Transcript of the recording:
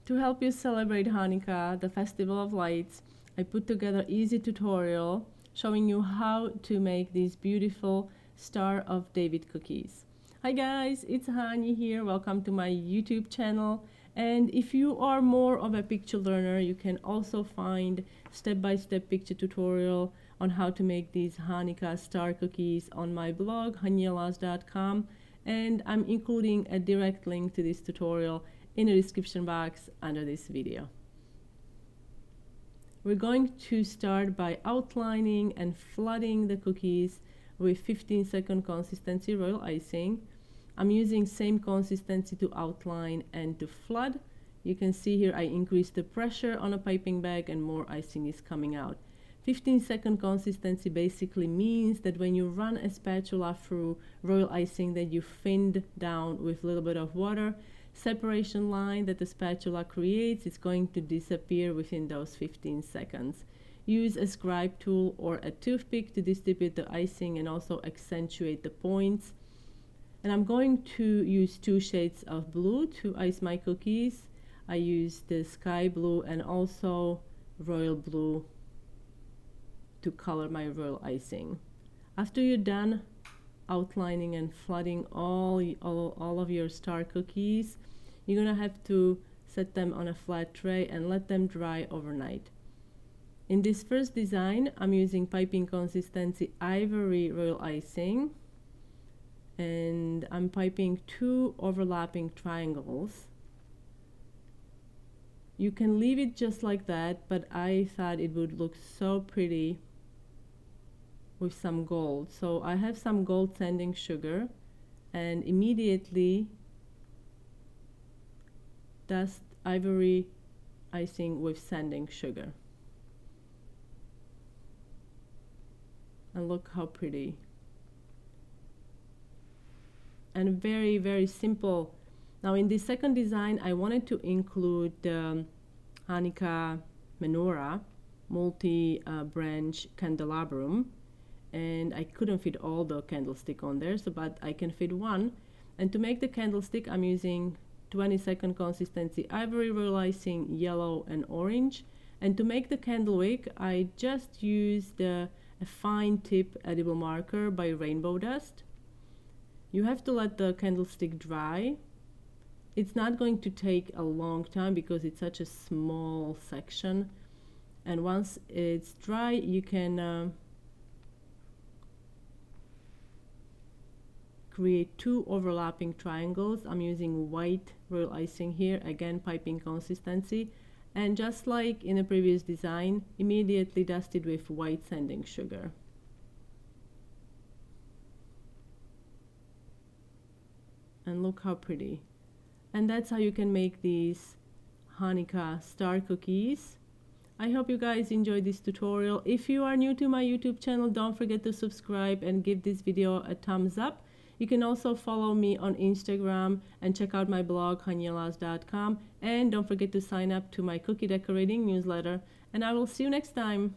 To help you celebrate Hanukkah, the festival of lights, I put together easy tutorial showing you how to make these beautiful Star of David cookies. Hi guys, it's Hani here. Welcome to my YouTube channel. And if you are more of a picture learner, you can also find step-by-step picture tutorial on how to make these Hanukkah Star Cookies on my blog, hanielas.com. And I'm including a direct link to this tutorial in the description box under this video. We're going to start by outlining and flooding the cookies with 15-second consistency royal icing. I'm using same consistency to outline and to flood. You can see here I increased the pressure on a piping bag and more icing is coming out. 15-second consistency basically means that when you run a spatula through royal icing that you thinned down with a little bit of water, separation line that the spatula creates is going to disappear within those 15 seconds. Use a scribe tool or a toothpick to distribute the icing and also accentuate the points. And I'm going to use 2 shades of blue to ice my cookies. I use the sky blue and also royal blue to color my royal icing. After you're done outlining and flooding all of your star cookies, you're gonna have to set them on a flat tray and let them dry overnight. In this first design, I'm using piping consistency ivory royal icing, and I'm piping 2 overlapping triangles. You can leave it just like that, but I thought it would look so pretty with some gold. So I have some gold sanding sugar and immediately dust ivory icing with sanding sugar. And look how pretty. And very, very simple. Now in the second design, I wanted to include the Hanukkah Menorah multi-branch candelabrum, and I couldn't fit all the candlestick on there, but I can fit one. And to make the candlestick, I'm using 20-second consistency ivory royal icing, yellow and orange. And to make the candle wick, I just used a fine tip edible marker by Rainbow Dust. You have to let the candlestick dry. It's not going to take a long time because it's such a small section. And once it's dry, you can create 2 overlapping triangles. I'm using white royal icing here, again piping consistency, and just like in the previous design, immediately dusted with white sanding sugar. And look how pretty. And that's how you can make these Hanukkah Star Cookies. I hope you guys enjoyed this tutorial. If you are new to my YouTube channel, don't forget to subscribe and give this video a thumbs up. You can also follow me on Instagram and check out my blog, hanielas.com. And don't forget to sign up to my cookie decorating newsletter. And I will see you next time.